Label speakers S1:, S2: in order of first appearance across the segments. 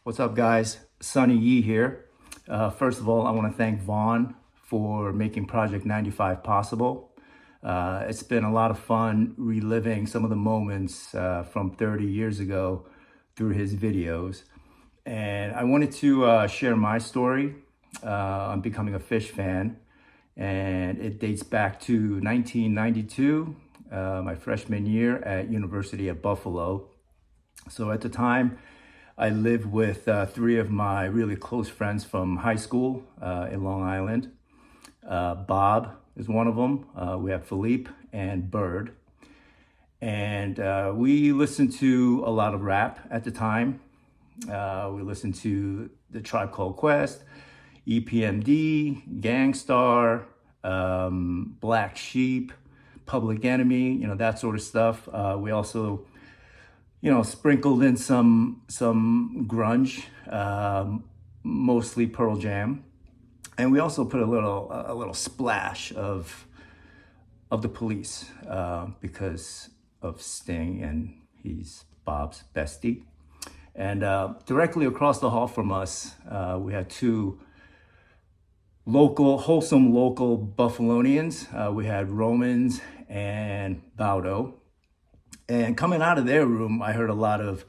S1: What's up, guys? Sonny Yee here. First of all, I want to thank Vaughn for making Project 95 possible. It's been a lot of fun reliving some of the moments from 30 years ago through his videos. And I wanted to share my story on becoming a Fish fan. And it dates back to 1992, my freshman year at University of Buffalo. So at the time, I lived with three of my really close friends from high school in Long Island. Bob is one of them. We have Philippe and Bird. And we listened to a lot of rap at the time. We listened to The Tribe Called Quest, EPMD, Gangstar, Black Sheep, Public Enemy, that sort of stuff. We also sprinkled in some grunge, mostly Pearl Jam, and we also put a little splash of the Police because of Sting, and he's Bob's bestie. And directly across the hall from us, we had two wholesome local Buffalonians. We had Romans and Baudo. And coming out of their room, I heard a lot of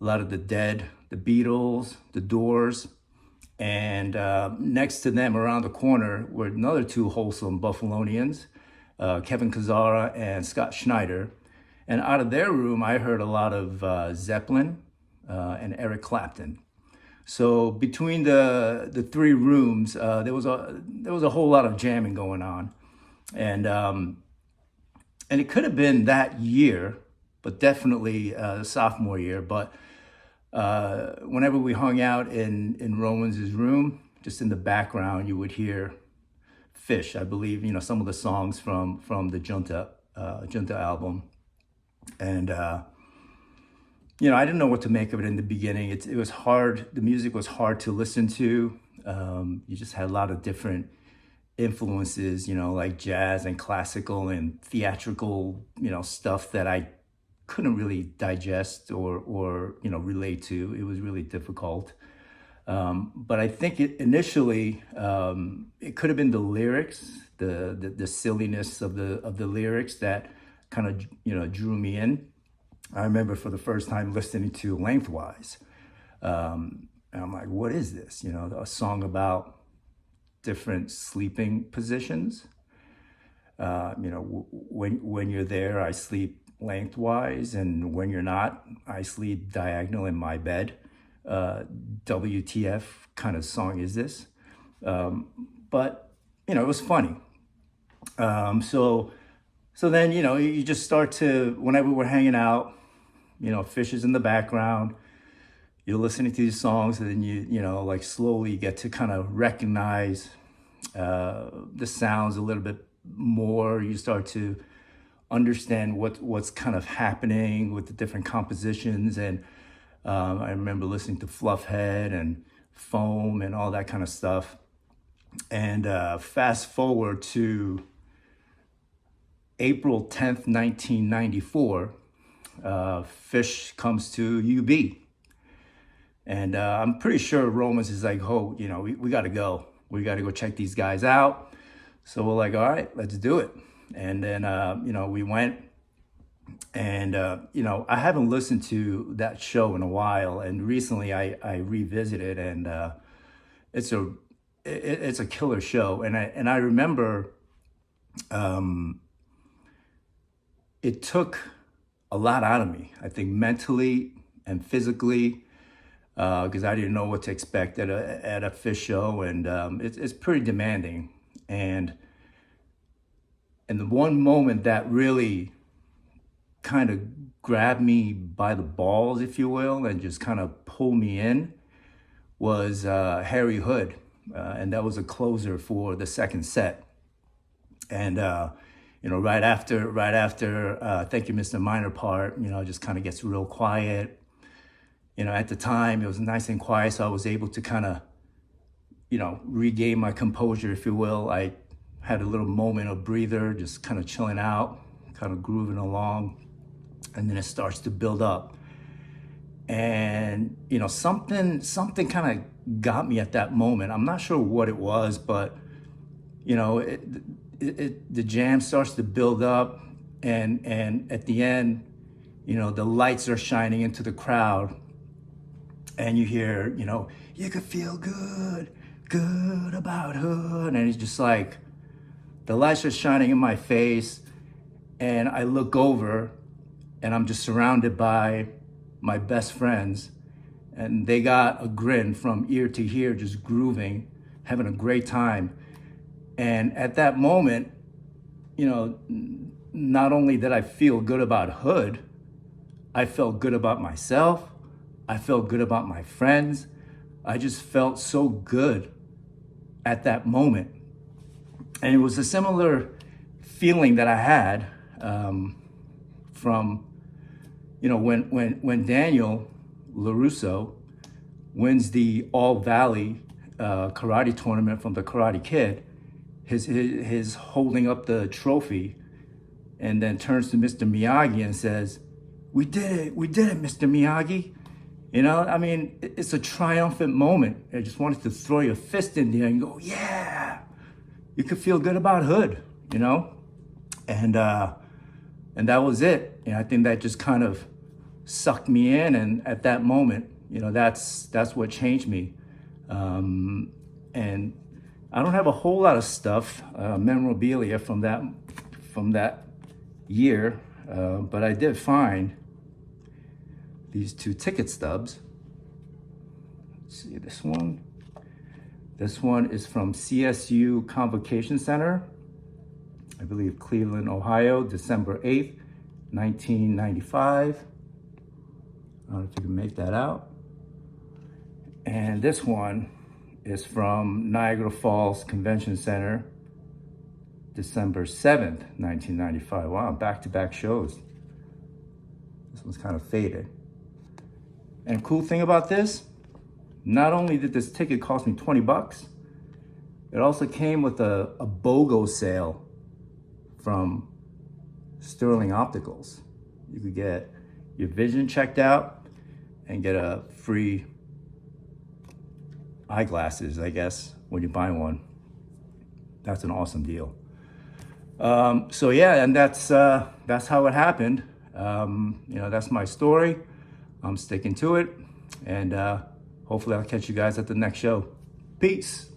S1: the Dead, the Beatles, the Doors, and next to them, around the corner, were another two wholesome Buffalonians, Kevin Kazara and Scott Schneider. And out of their room, I heard a lot of Zeppelin and Eric Clapton. So between the three rooms, there was a whole lot of jamming going on, and it could have been that year, but definitely sophomore year. But whenever we hung out in Roman's room, just in the background, you would hear Fish. I believe some of the songs from the Junta album, and I didn't know what to make of it in the beginning. It was hard. The music was hard to listen to. You just had a lot of different influences, like jazz and classical and theatrical, stuff that I couldn't really digest or relate to. It was really difficult. But I think initially it could have been the lyrics, the silliness of the lyrics that kind of drew me in. I remember for the first time listening to Lengthwise, and I'm like, what is this? A song about different sleeping positions. When you're there, I sleep lengthwise, and when you're not, I sleep diagonal in my bed. WTF kind of song is this? But it was funny. So then you just start to, whenever we're hanging out, Fish is in the background. You're listening to these songs, and then you like slowly get to kind of recognize the sounds a little bit more. You start to understand what's kind of happening with the different compositions. And I remember listening to Fluffhead and Foam and all that kind of stuff. And fast forward to April 10th, 1994, Fish comes to UB. And I'm pretty sure Romans is like, oh, we got to go. We got to go check these guys out. So we're like, all right, let's do it. And then, we went. And, I haven't listened to that show in a while. And recently I revisited, and it's a killer show. And I remember it took a lot out of me, I think, mentally and physically, because I didn't know what to expect at a Fish show, and it's pretty demanding. And the one moment that really kind of grabbed me by the balls, if you will, and just kind of pulled me in was Harry Hood, and that was a closer for the second set. And right after Thank You, Mr. Minor part, just kind of gets real quiet. At the time, it was nice and quiet, so I was able to kind of, regain my composure, if you will. I had a little moment of breather, just kind of chilling out, kind of grooving along, and then it starts to build up. And, something kind of got me at that moment. I'm not sure what it was, but, the jam starts to build up, and at the end, the lights are shining into the crowd, and you hear, you could feel good about hood. And it's just like, the lights are shining in my face, and I look over, and I'm just surrounded by my best friends, and they got a grin from ear to ear, just grooving, having a great time. And at that moment, not only did I feel good about hood, I felt good about myself. I felt good about my friends. I just felt so good at that moment. And it was a similar feeling that I had from, when Daniel LaRusso wins the All Valley karate tournament from the Karate Kid, his holding up the trophy, and then turns to Mr. Miyagi and says, we did it, Mr. Miyagi. It's a triumphant moment. I just wanted to throw your fist in there and go, yeah, you could feel good about hood, and that was it. I think that just kind of sucked me in, and at that moment, that's what changed me. And I don't have a whole lot of stuff, memorabilia from that year, but I did find these 2 ticket stubs. Let's see this one. This one is from CSU Convocation Center, I believe Cleveland, Ohio, December 8th, 1995. I don't know if you can make that out. And this one is from Niagara Falls Convention Center, December 7th, 1995. Wow, back-to-back shows. This one's kind of faded. And cool thing about this, not only did this ticket cost me 20 bucks, it also came with a BOGO sale from Sterling Opticals. You could get your vision checked out and get a free eyeglasses, I guess, when you buy one. That's an awesome deal. So yeah, and that's how it happened. That's my story. I'm sticking to it, and hopefully I'll catch you guys at the next show. Peace.